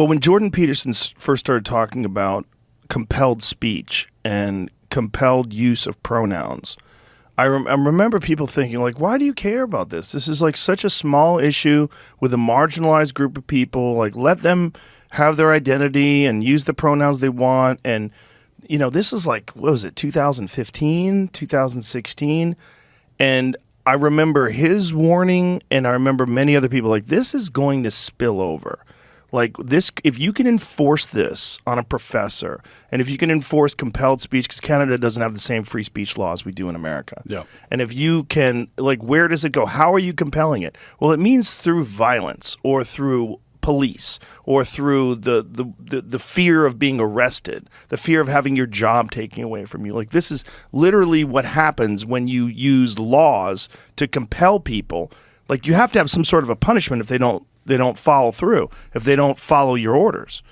Well, when Jordan Peterson first started talking about compelled speech and compelled use of pronouns, I remember people thinking, like, why do you care about this? This is like such a small issue with a marginalized group of people. Like, let them have their identity and use the pronouns they want. And, you know, this is like, what was it, 2015, 2016? And I remember his warning, and I remember many other people like, this is going to spill over. Like this, if you can enforce this on a professor, and if you can enforce compelled speech, because Canada doesn't have the same free speech laws we do in America. Yeah. And if you can, like, where does it go? How are you compelling it? Well, it means through violence or through police or through the fear of being arrested, the fear of having your job taken away from you. Like, this is literally what happens when you use laws to compel people. Like, you have to have some sort of a punishment if they don't follow through, if they don't follow your orders.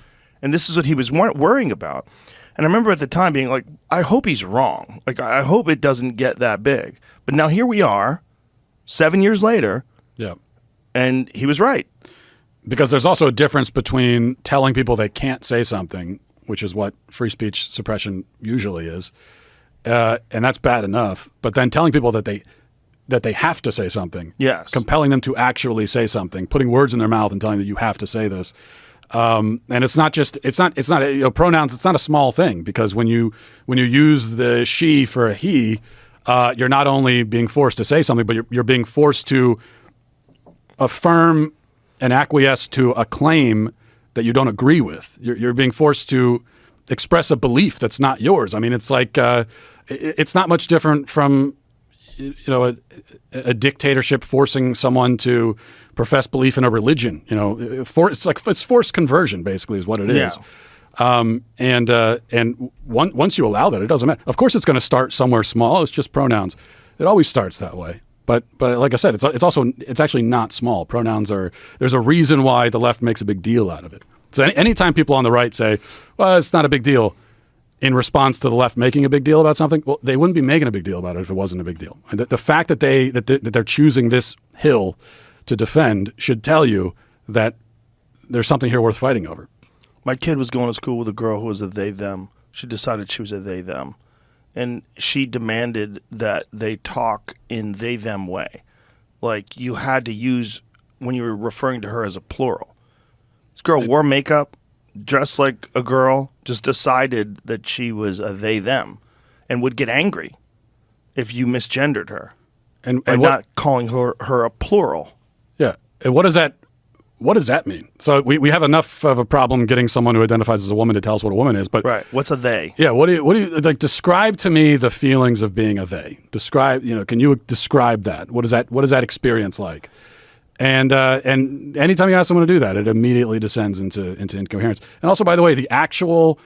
And this is what he was worrying about. And I remember at the time being like, I hope he's wrong. Like, I hope it doesn't get that big. But now here we are, 7 years later, yeah, and he was right. Because there's also a difference between telling people they can't say something, which is what free speech suppression usually is, and that's bad enough, but then telling people that they have to say something. Yes. Compelling them to actually say something, putting words in their mouth and telling them that you have to say this. And it's not you know, pronouns. It's not a small thing, because when you use the she for a he, you're not only being forced to say something, but you're being forced to affirm and acquiesce to a claim that you don't agree with. You're being forced to express a belief that's not yours. I mean, it's like it's not much different from, you know, a dictatorship forcing someone to profess belief in a religion. You know, it's forced conversion, basically, is what it is. Yeah. Once you allow that, it doesn't matter. Of course, it's going to start somewhere small. It's just pronouns. It always starts that way. But like I said, it's actually not small. Pronouns there's a reason why the left makes a big deal out of it. So anytime people on the right say, well, it's not a big deal, in response to the left making a big deal about something, well, they wouldn't be making a big deal about it if it wasn't a big deal. And the fact that they're choosing this hill to defend should tell you that there's something here worth fighting over. My kid was going to school with a girl who was a they-them. She decided she was a they-them. And she demanded that they talk in they-them way. Like, you had to use, when you were referring to her, as a plural. This girl wore makeup, dressed like a girl, just decided that she was a they-them, and would get angry if you misgendered her and not calling her a plural. Yeah. And what does that mean? So we have enough of a problem getting someone who identifies as a woman to tell us what a woman is, but right. What's a they? Yeah. What do you like? Describe to me the feelings of being a they. Describe, you know, can you describe that? What is that experience like? And anytime you ask someone to do that, it immediately descends into incoherence. And also, by the way, the actual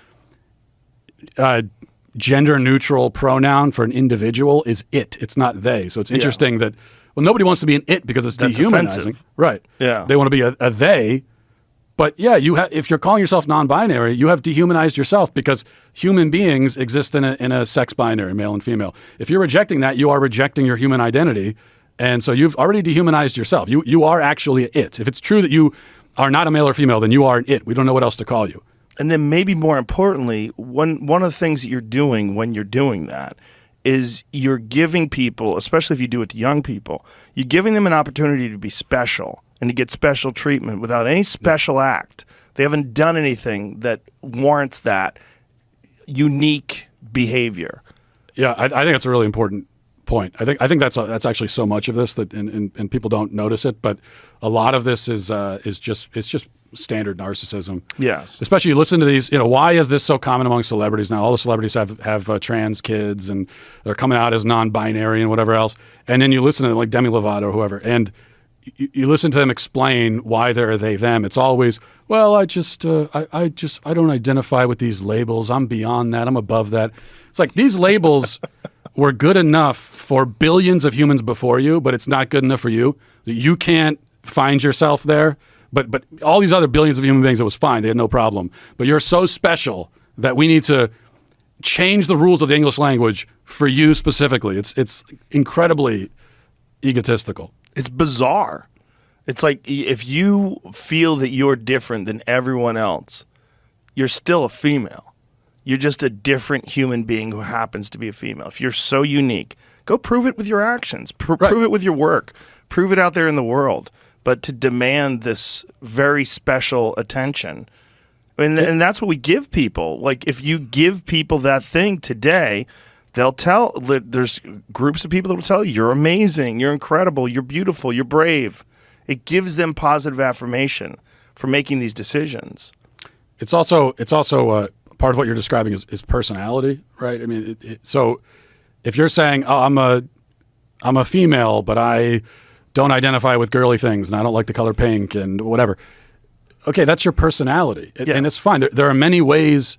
gender neutral pronoun for an individual is it. It's not they. So it's interesting that, well, nobody wants to be an it because it's dehumanizing. Offensive. Right. Yeah. They want to be a they. But yeah, if you're calling yourself non-binary, you have dehumanized yourself, because human beings exist in a sex binary, male and female. If you're rejecting that, you are rejecting your human identity. And so you've already dehumanized yourself. You are actually it. If it's true that you are not a male or female, then you are an it. We don't know what else to call you. And then maybe more importantly, one of the things that you're doing when you're doing that is you're giving people, especially if you do it to young people, you're giving them an opportunity to be special and to get special treatment without any special act. They haven't done anything that warrants that unique behavior. Yeah, I think that's a really important point. I think that's actually so much of this that and people don't notice it, but a lot of this is just standard narcissism. Yes. Especially you listen to these, you know, why is this so common among celebrities now? All the celebrities have trans kids and they're coming out as non-binary and whatever else. And then you listen to them like Demi Lovato or whoever, and you listen to them explain why they're they them. It's always, well, I don't identify with these labels. I'm beyond that. I'm above that. It's like these labels were good enough for billions of humans before you, but it's not good enough for you. You can't find yourself there. But all these other billions of human beings, it was fine. They had no problem. But you're so special that we need to change the rules of the English language for you specifically. It's incredibly egotistical. It's bizarre. It's like if you feel that you're different than everyone else, you're still a female. You're just a different human being who happens to be a female. If you're so unique, go prove it with your actions. Prove it with your work. Prove it out there in the world. But to demand this very special attention, and that's what we give people. Like if you give people that thing today, they'll tell. There's groups of people that will tell you, you're amazing, you're incredible, you're beautiful, you're brave. It gives them positive affirmation for making these decisions. It's also part of what you're describing is personality, right? I mean, so if you're saying, "Oh, I'm a female, but I don't identify with girly things, and I don't like the color pink, and whatever," okay, that's your personality, and it's fine. There are many ways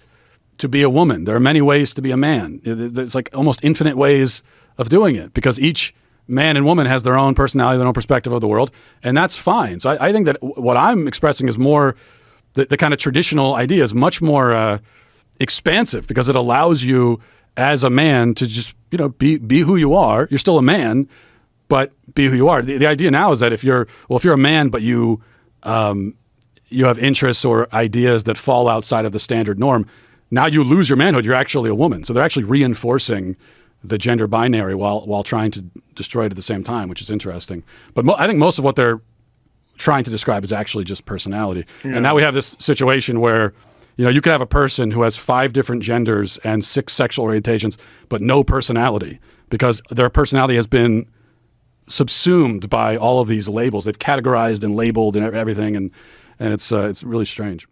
to be a woman. There are many ways to be a man. There's like almost infinite ways of doing it because each man and woman has their own personality, their own perspective of the world, and that's fine. So I think that what I'm expressing is more the kind of traditional idea is much more expansive because it allows you as a man to just be who you are. You're still a man, but be who you are. The idea now is that if you're a man, but you have interests or ideas that fall outside of the standard norm, now you lose your manhood. You're actually a woman. So they're actually reinforcing the gender binary while trying to destroy it at the same time, which is interesting. But I think most of what they're trying to describe is actually just personality. Yeah. And now we have this situation where you could have a person who has 5 different genders and 6 sexual orientations, but no personality because their personality has been subsumed by all of these labels. They've categorized and labeled and everything, and it's really strange.